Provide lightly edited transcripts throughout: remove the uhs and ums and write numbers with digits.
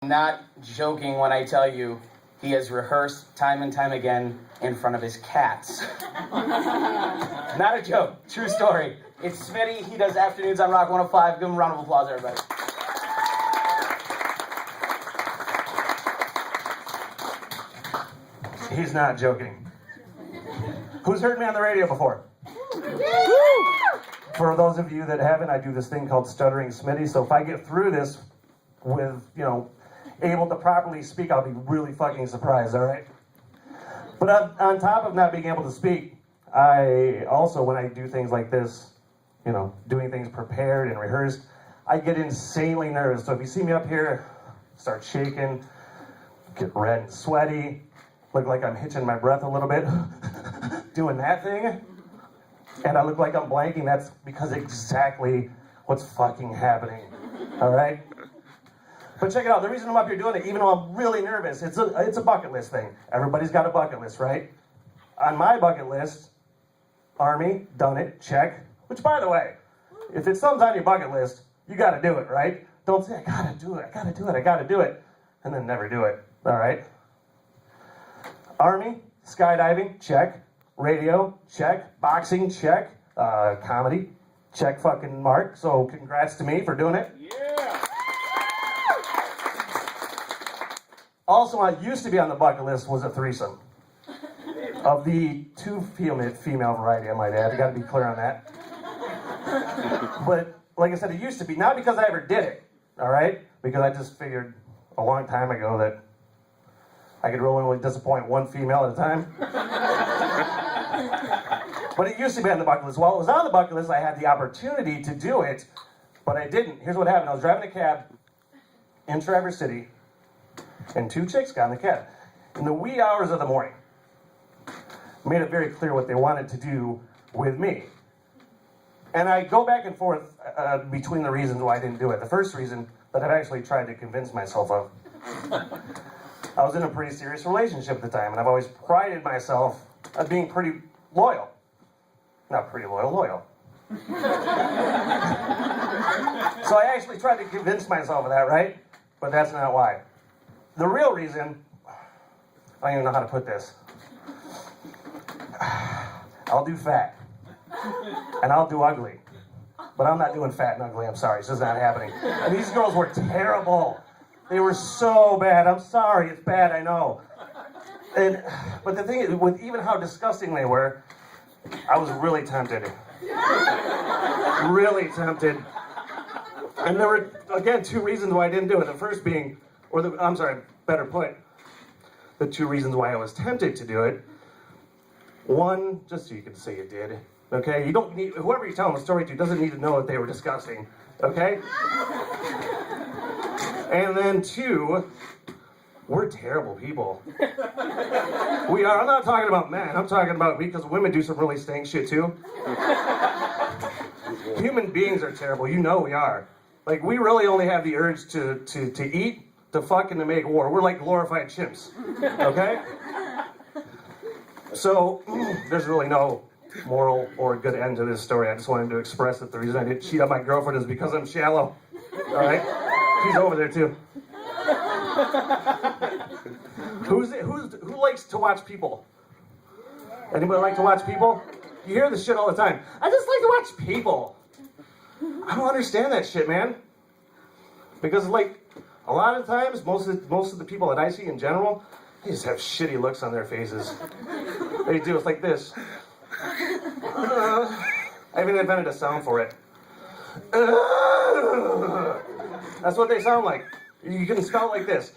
Not joking when I tell you he has rehearsed time and time again in front of his cats. Not a joke, true story. It's Smitty, he does Afternoons on Rock 105. Give him a round of applause, everybody. He's not joking. Who's heard me on the radio before? For those of you that haven't, I do this thing called Stuttering Smitty, so if I get through this with, able to properly speak, I'll be really fucking surprised, all right? But on top of not being able to speak, I also, when I do things like this, doing things prepared and rehearsed, I get insanely nervous. So if you see me up here, start shaking, get red and sweaty, look like I'm hitching my breath a little bit, doing that thing, and I look like I'm blanking, that's because exactly what's fucking happening, all right? But check it out, the reason I'm up here doing it, even though I'm really nervous, it's a bucket list thing. Everybody's got a bucket list, right? On my bucket list, Army, done it, check. Which, by the way, if it's something on your bucket list, you gotta do it, right? Don't say, I gotta do it, and then never do it, all right? Army, skydiving, check. Radio, check. Boxing, check. Comedy, check fucking mark. So congrats to me for doing it. Yeah. Also, what used to be on the bucket list was a threesome. Of the two female variety, I might add. I gotta be clear on that. But, like I said, it used to be. Not because I ever did it, all right? Because I just figured a long time ago that I could really only disappoint one female at a time. But it used to be on the bucket list. While it was on the bucket list, I had the opportunity to do it, but I didn't. Here's what happened. I was driving a cab in Traverse City, and two chicks got in the cab. In the wee hours of the morning, made it very clear what they wanted to do with me. And I go back and forth between the reasons why I didn't do it. The first reason that I've actually tried to convince myself of, I was in a pretty serious relationship at the time, and I've always prided myself as being pretty loyal. Not pretty loyal, loyal. So I actually tried to convince myself of that, right? But that's not why. The real reason, I don't even know how to put this. I'll do fat. And I'll do ugly. But I'm not doing fat and ugly, I'm sorry. It's just not happening. And these girls were terrible. They were so bad. I'm sorry, it's bad, I know. But the thing is, with even how disgusting they were, I was really tempted. Really tempted. And there were, again, two reasons why I didn't do it. The first being, better put, the two reasons why I was tempted to do it. One, just so you can say you did, okay? You don't need, whoever you're telling the story to doesn't need to know that they were disgusting, okay? And then two, we're terrible people. We are. I'm not talking about men. I'm talking about me, because women do some really stank shit too. Human beings are terrible. You know we are. Like, we really only have the urge to eat, to fuck, and to make war. We're like glorified chimps. Okay? So, there's really no moral or good end to this story. I just wanted to express that the reason I didn't cheat on my girlfriend is because I'm shallow. Alright? She's over there too. Who likes to watch people? Anybody like to watch people? You hear this shit all the time. I just like to watch people. I don't understand that shit, man. Because, like, a lot of times, most of the people that I see in general, they just have shitty looks on their faces. They do. It's like this. I even invented a sound for it. That's what they sound like. You can spell it like this.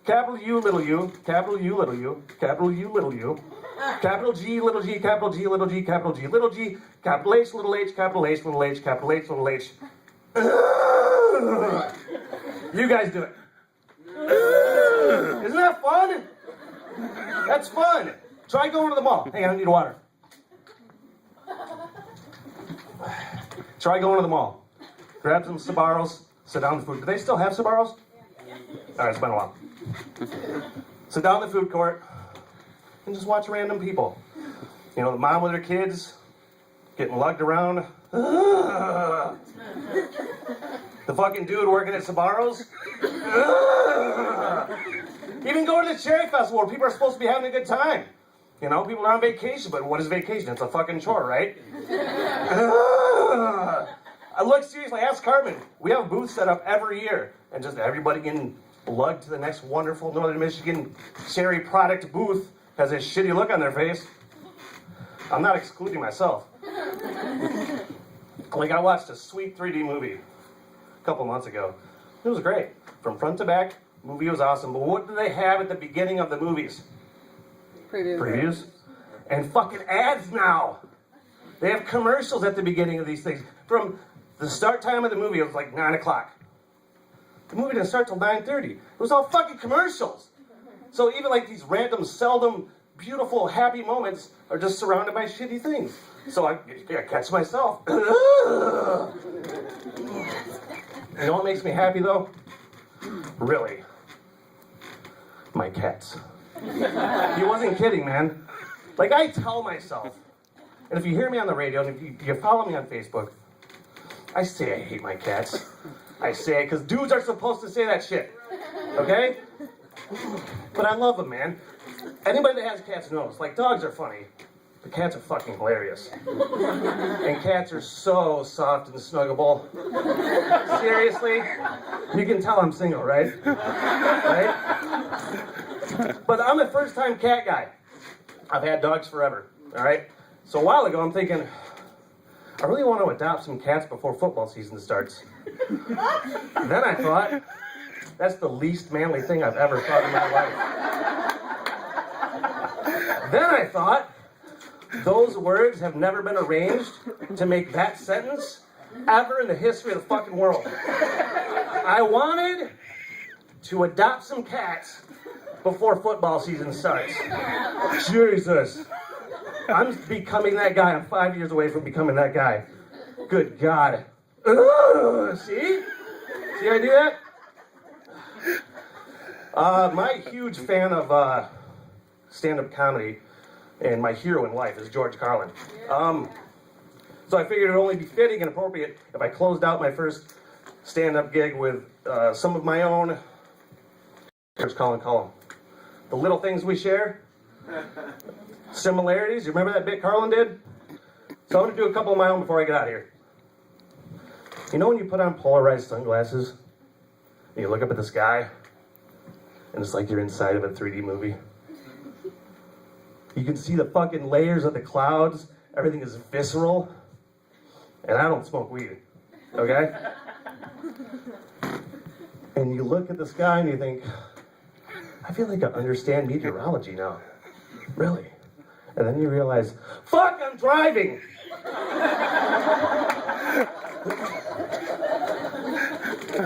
Capital U, little u, capital U, little u, capital U, little u, capital G, little g, capital G, little g, capital G, little g, capital H, little h, capital H, little h, capital H, little h. You guys do it. Isn't that fun? That's fun. Try going to the mall. Hey, I need water. Try going to the mall. Grab some Sbarros, sit down in the food. Do they still have Sbarros? All right, it's been a while. Sit down in the food court and just watch random people. You know, the mom with her kids getting lugged around. The fucking dude working at Sbarros. go to the cherry festival where people are supposed to be having a good time. You know, people are on vacation, but what is vacation? It's a fucking chore, right? I look seriously, ask Carmen. We have a booth set up every year, and just everybody getting lugged to the next wonderful Northern Michigan cherry product booth has this shitty look on their face. I'm not excluding myself. Like, I watched a sweet 3D movie a couple months ago. It was great. From front to back, movie was awesome. But what do they have at the beginning of the movies? Previews. And fucking ads now. They have commercials at the beginning of these things. From the start time of the movie, it was like 9 o'clock. The movie didn't start till 9:30. It was all fucking commercials. So even like these random, seldom, beautiful, happy moments are just surrounded by shitty things. So I catch myself. You know what makes me happy though? Really? My cats. He wasn't kidding, man. Like, I tell myself, and if you hear me on the radio, and if you follow me on Facebook, I say I hate my cats. I say it because dudes are supposed to say that shit. Okay? But I love them, man. Anybody that has cats knows. Like, dogs are funny. The cats are fucking hilarious. And cats are so soft and snuggable. Seriously? You can tell I'm single, right? Right? But I'm a first-time cat guy. I've had dogs forever, all right? So a while ago, I'm thinking, I really want to adopt some cats before football season starts. Then I thought, that's the least manly thing I've ever thought in my life. Then I thought, those words have never been arranged to make that sentence ever in the history of the fucking world. I wanted to adopt some cats before football season starts. Jesus. I'm becoming that guy. I'm 5 years away from becoming that guy. Good God. See? See how I do that? My huge fan of stand-up comedy, and my hero in life is George Carlin. So I figured it would only be fitting and appropriate if I closed out my first stand-up gig with some of my own George Carlin column. The little things we share, similarities. You remember that bit Carlin did? So I'm going to do a couple of my own before I get out of here. You know when you put on polarized sunglasses and you look up at the sky and it's like you're inside of a 3D movie? You can see the fucking layers of the clouds. Everything is visceral. And I don't smoke weed, okay? And you look at the sky and you think, I feel like I understand meteorology now. Really? And then you realize, fuck, I'm driving!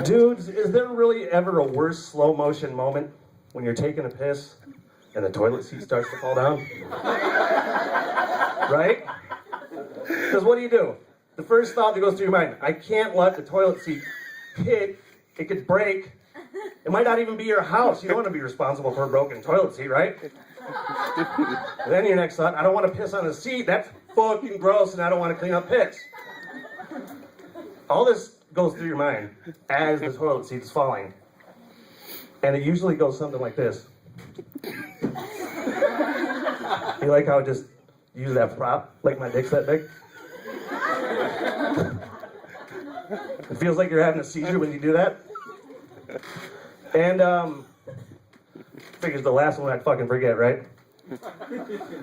Dudes, is there really ever a worse slow motion moment when you're taking a piss and the toilet seat starts to fall down? Right? Because what do? The first thought that goes through your mind, I can't let the toilet seat hit, it could break. It might not even be your house. You don't want to be responsible for a broken toilet seat, right? Then your next thought, I don't want to piss on the seat. That's fucking gross, and I don't want to clean up piss. All this goes through your mind as the toilet seat is falling. And it usually goes something like this. You like how I just use that prop? Like my dick's that big? It feels like you're having a seizure when you do that. And, figures the last one I'd fucking forget, right?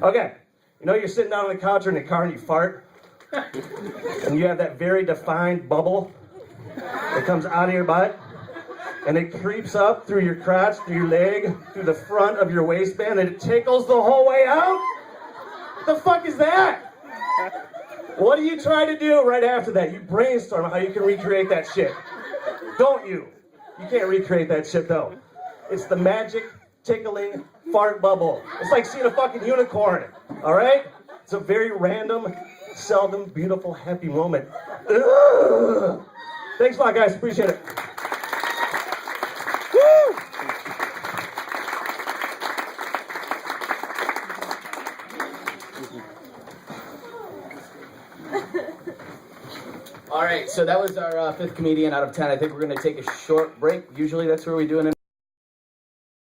Okay, you know you're sitting down on the couch or in the car and you fart? And you have that very defined bubble that comes out of your butt, and it creeps up through your crotch, through your leg, through the front of your waistband, and it tickles the whole way out? What the fuck is that? What do you try to do right after that? You brainstorm how you can recreate that shit. Don't you? You can't recreate that shit though. It's the magic, tickling, fart bubble. It's like seeing a fucking unicorn, all right? It's a very random, seldom, beautiful, happy moment. Ugh. Thanks a lot, guys. Appreciate it. Woo! All right, so that was our fifth comedian out of 10. I think we're going to take a short break. Usually that's where we do an